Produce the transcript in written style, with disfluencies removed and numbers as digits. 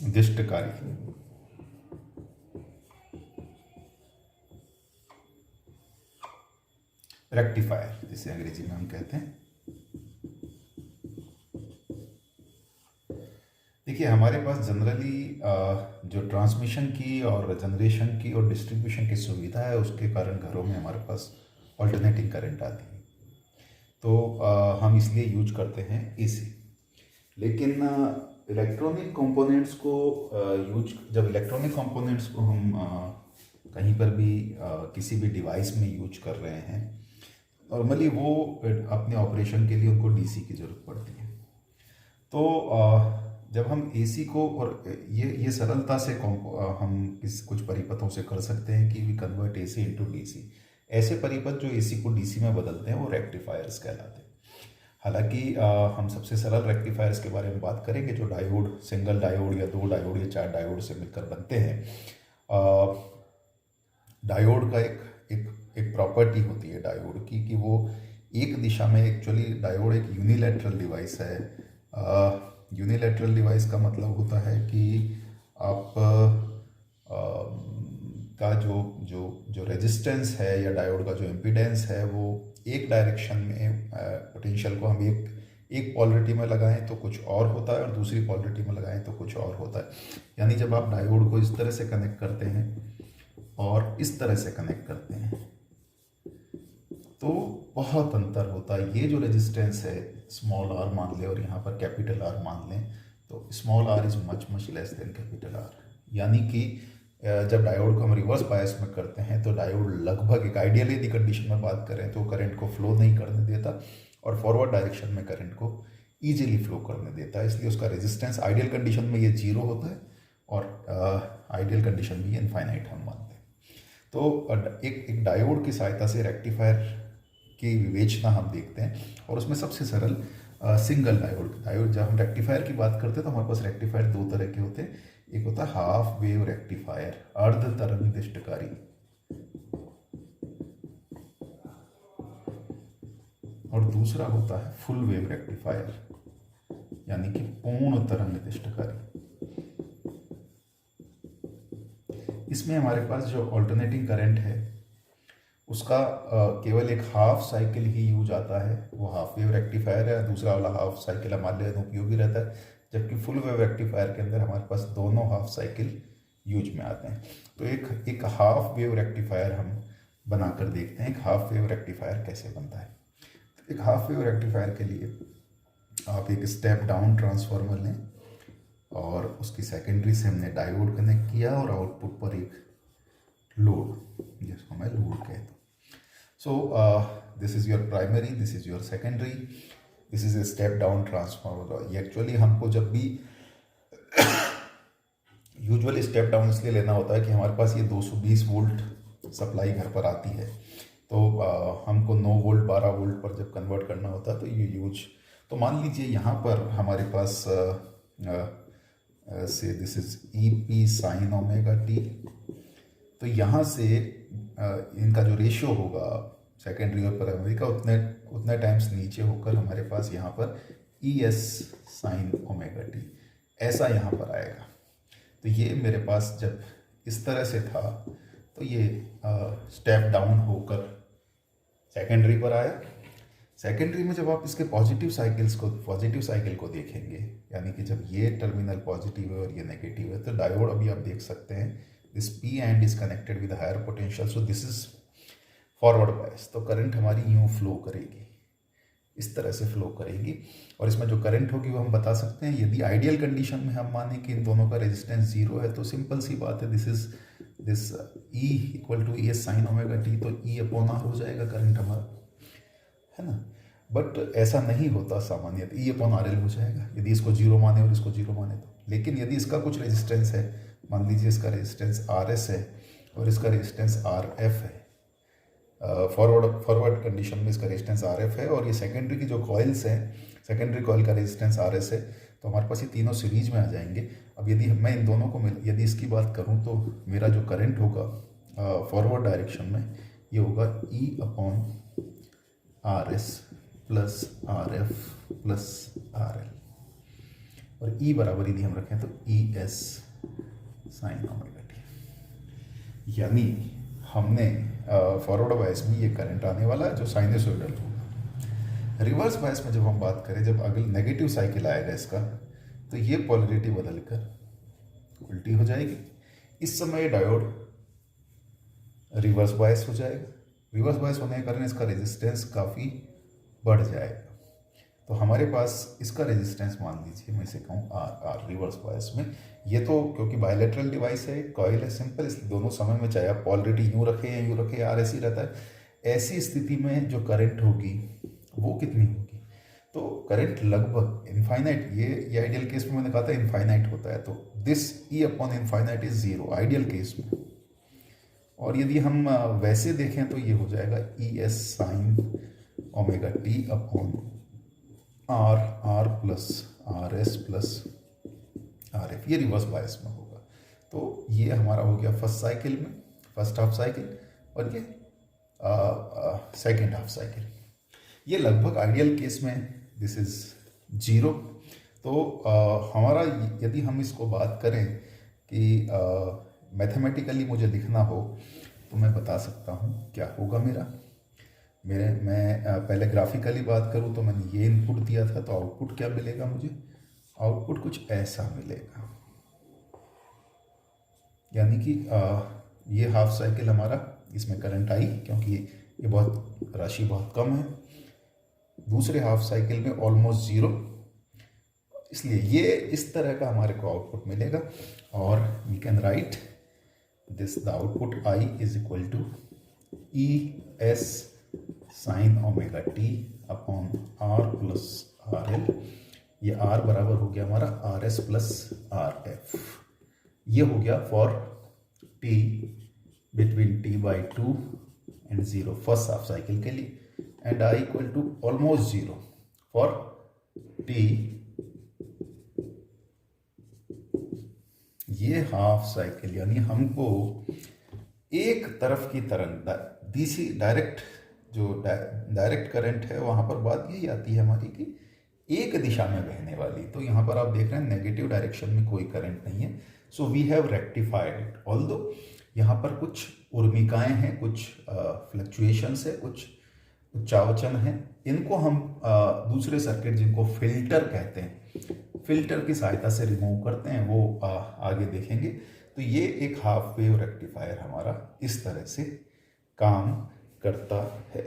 दिष्टकारी, rectifier जिसे अंग्रेजी में हम कहते हैं। देखिए हमारे पास जनरली जो ट्रांसमिशन की और जनरेशन की और डिस्ट्रीब्यूशन की सुविधा है उसके कारण घरों में हमारे पास ऑल्टरनेटिंग करंट आती है, तो हम इसलिए यूज करते हैं एसी। लेकिन इलेक्ट्रॉनिक कंपोनेंट्स को जब इलेक्ट्रॉनिक कंपोनेंट्स को हम कहीं पर भी किसी भी डिवाइस में यूज कर रहे हैं, नॉर्मली वो अपने ऑपरेशन के लिए उनको डीसी की ज़रूरत पड़ती है। तो जब हम एसी को, और ये सरलता से हम कुछ परिपथों से कर सकते हैं कि we convert AC into DC. ऐसे परिपथ जो एसी को डीसी में बदलते हैं वो रेक्टिफायर्स कहलाते हैं। हालांकि हम सबसे सरल रेक्टिफायर्स के बारे में बात करेंगे जो डायोड, सिंगल डायोड या 2 डायोड या 4 डायोड से मिलकर बनते हैं। डायोड का एक प्रॉपर्टी होती है डायोड की कि वो एक दिशा में, एक्चुअली डायोड एक यूनिलैटरल डिवाइस है। यूनिलैटरल डिवाइस का मतलब होता है कि आप का जो रेजिस्टेंस है या डायोड का जो इम्पीडेंस है वो एक डायरेक्शन में, पोटेंशियल को हम एक पॉलरिटी में लगाएं तो कुछ और होता है और दूसरी पॉलरिटी में लगाएं तो कुछ और होता है। यानी जब आप डायोड को इस तरह से कनेक्ट करते हैं और इस तरह से कनेक्ट करते हैं तो बहुत अंतर होता है। ये जो रेजिस्टेंस है स्मॉल आर मान लें और यहाँ पर कैपिटल आर मान लें, तो small R is much less than capital R. यानी कि जब डायोड को हम रिवर्स बायस में करते हैं तो डायोड लगभग, एक आइडियल यदि कंडीशन में बात करें तो करंट को फ्लो नहीं करने देता और फॉरवर्ड डायरेक्शन में करंट को ईजिली फ्लो करने देता है। इसलिए उसका रेजिस्टेंस आइडियल कंडीशन में ये 0 होता है और आइडियल कंडीशन में ये इनफाइनाइट हम मानते हैं। तो एक डायोड की सहायता से रेक्टिफायर की विवेचना हम देखते हैं और उसमें सबसे सरल सिंगल डायोड। जब हम रेक्टिफायर की बात करते हैं तो हमारे पास रेक्टिफायर 2 तरह के होते हैं। एक होता है हाफ वेव रेक्टिफायर, अर्ध तरंग दिष्टकारी, और दूसरा होता है फुल वेव रेक्टिफायर यानी कि पूर्ण तरंग दिष्टकारी। इसमें हमारे पास जो ऑल्टरनेटिंग करंट है उसका केवल एक हाफ साइकिल ही यूज आता है, वो हाफ वेव रेक्टिफायर है। दूसरा वाला हाफ साइकिल हमारे लिए उपयोगी रहता है, जबकि फुल वेव रेक्टिफायर के अंदर हमारे पास दोनों हाफ साइकिल यूज में आते हैं। तो एक हाफ वेव रेक्टिफायर हम बनाकर देखते हैं, एक हाफ वेव रेक्टिफायर कैसे बनता है। तो एक हाफ वेव रेक्टिफायर के लिए आप एक स्टेप डाउन ट्रांसफार्मर लें और उसकी सेकेंडरी से हमने डायोड कनेक्ट किया और आउटपुट पर एक लोड, जिसको मैं लोड कहता हूँ। So this is your primary, this is your secondary, this is a step down transformer। ये एक्चुअली हमको जब भी यूजुअली स्टेप डाउन इसलिए लेना होता है कि हमारे पास ये 220 वोल्ट सप्लाई घर पर आती है, तो हमको 9 वोल्ट 12 वोल्ट पर जब कन्वर्ट करना होता है तो ये यूज, तो मान लीजिए यहाँ पर हमारे पास से this is EP sin omega t, तो यहाँ से इनका जो रेशियो होगा सेकेंडरी और प्राइमरी का उतने टाइम्स नीचे होकर हमारे पास यहाँ पर ES sin ओमेगा t ऐसा यहाँ पर आएगा। तो ये मेरे पास जब इस तरह से था तो ये स्टेप डाउन होकर सेकेंडरी पर आया। सेकेंडरी में जब आप इसके पॉजिटिव साइकिल को देखेंगे, यानी कि जब ये टर्मिनल पॉजिटिव है और ये नेगेटिव है, तो डायोड अभी आप देख सकते हैं this P end is connected with higher potential, so this is forward bias. तो करंट हमारी यूँ फ्लो करेगी, इस तरह से फ्लो करेगी और इसमें जो करंट होगी वो हम बता सकते हैं। यदि आइडियल कंडीशन में हम माने कि इन दोनों का रेजिस्टेंस 0 है तो सिंपल सी बात है, this E equal to ES sin omega t, तो E अपॉन R हो जाएगा करंट हमारा, है ना। बट ऐसा नहीं होता सामान्यतः, E अपॉन RL हो जाएगा यदि इसको 0 माने और इसको 0 माने तो। लेकिन यदि इसका कुछ रेजिस्टेंस है, मान लीजिए इसका रेजिस्टेंस RS है और इसका रेजिस्टेंस RF है, फॉरवर्ड कंडीशन में इसका रेजिस्टेंस RF है और ये सेकेंडरी की जो कॉइल्स हैं, सेकेंडरी कॉइल का रेजिस्टेंस RS है, तो हमारे पास ये तीनों सीरीज में आ जाएंगे। अब यदि मैं इन दोनों को यदि इसकी बात करूं तो मेरा जो करंट होगा फॉरवर्ड डायरेक्शन में ये होगा E upon RS plus RF plus RL। और ई बराबर यदि हम रखें तो ई एस साइन ओमेगा टी, यानी हमने फॉरवर्ड बायस में ये करंट आने वाला है जो साइनसोइडल होगा। रिवर्स बायस में जब हम बात करें, जब अगले नेगेटिव साइकिल आएगा इसका, तो ये पोलरिटी बदलकर उल्टी हो जाएगी। इस समय डायोड रिवर्स बायस हो जाएगा। रिवर्स बायस होने के कारण इसका रेजिस्टेंस काफ़ी बढ़ जाएगा। तो हमारे पास इसका रेजिस्टेंस मान लीजिए मैं इसे कहूँ आर रिवर्स बायस में। ये तो क्योंकि बायलेटरल डिवाइस है, कॉइल है सिंपल, इसलिए दोनों समय में चाहे आप पोलरिटी यूँ रखें या यूँ रखें, आर ऐसी रहता है। ऐसी स्थिति में जो करंट होगी वो कितनी होगी? तो करंट लगभग इनफाइनाइट, ये आइडियल केस में मैंने कहा था इनफाइनाइट होता है, तो this E upon infinite is zero ideal case में। और यदि हम वैसे देखें तो ये हो जाएगा E S sine omega T upon R, R plus R S plus R F, ये रिवर्स बायस में होगा। तो ये हमारा हो गया फर्स्ट साइकिल में, फर्स्ट हाफ साइकिल, और ये सेकेंड हाफ साइकिल। ये लगभग आइडियल केस में दिस इज जीरो। तो हमारा यदि हम इसको बात करें कि मैथमेटिकली मुझे लिखना हो तो मैं बता सकता हूँ क्या होगा मैं पहले ग्राफिकली बात करूँ तो मैंने ये इनपुट दिया था, तो आउटपुट क्या मिलेगा मुझे? आउटपुट कुछ ऐसा मिलेगा, यानी कि ये हाफ साइकिल हमारा, इसमें करंट आई क्योंकि ये बहुत राशि बहुत कम है। दूसरे हाफ साइकिल में ऑलमोस्ट जीरो, इसलिए ये इस तरह का हमारे को आउटपुट मिलेगा। और we can write this, the output I is equal to E S sine omega T upon R plus R L. ये आर बराबर हो गया हमारा R S plus R F. ये हो गया for T between T by 2 and 0 first half cycle के लिए, and I equal to almost zero for T, ये हाफ साइकिल। यानी हमको एक तरफ की तरंग डीसी डायरेक्ट, जो डायरेक्ट करंट है, वहां पर बात यही आती है हमारी कि एक दिशा में बहने वाली। तो यहां पर आप देख रहे हैं नेगेटिव डायरेक्शन में कोई करंट नहीं है। So we have rectified it, although यहाँ पर कुछ उर्मिकाएं हैं, कुछ फ्लक्चुएशंस है, कुछ उच्चावचन है। इनको हम दूसरे सर्किट जिनको फिल्टर कहते हैं, फिल्टर की सहायता से रिमूव करते हैं, वो आगे देखेंगे। तो ये एक हाफ वेव रेक्टिफायर हमारा इस तरह से काम करता है।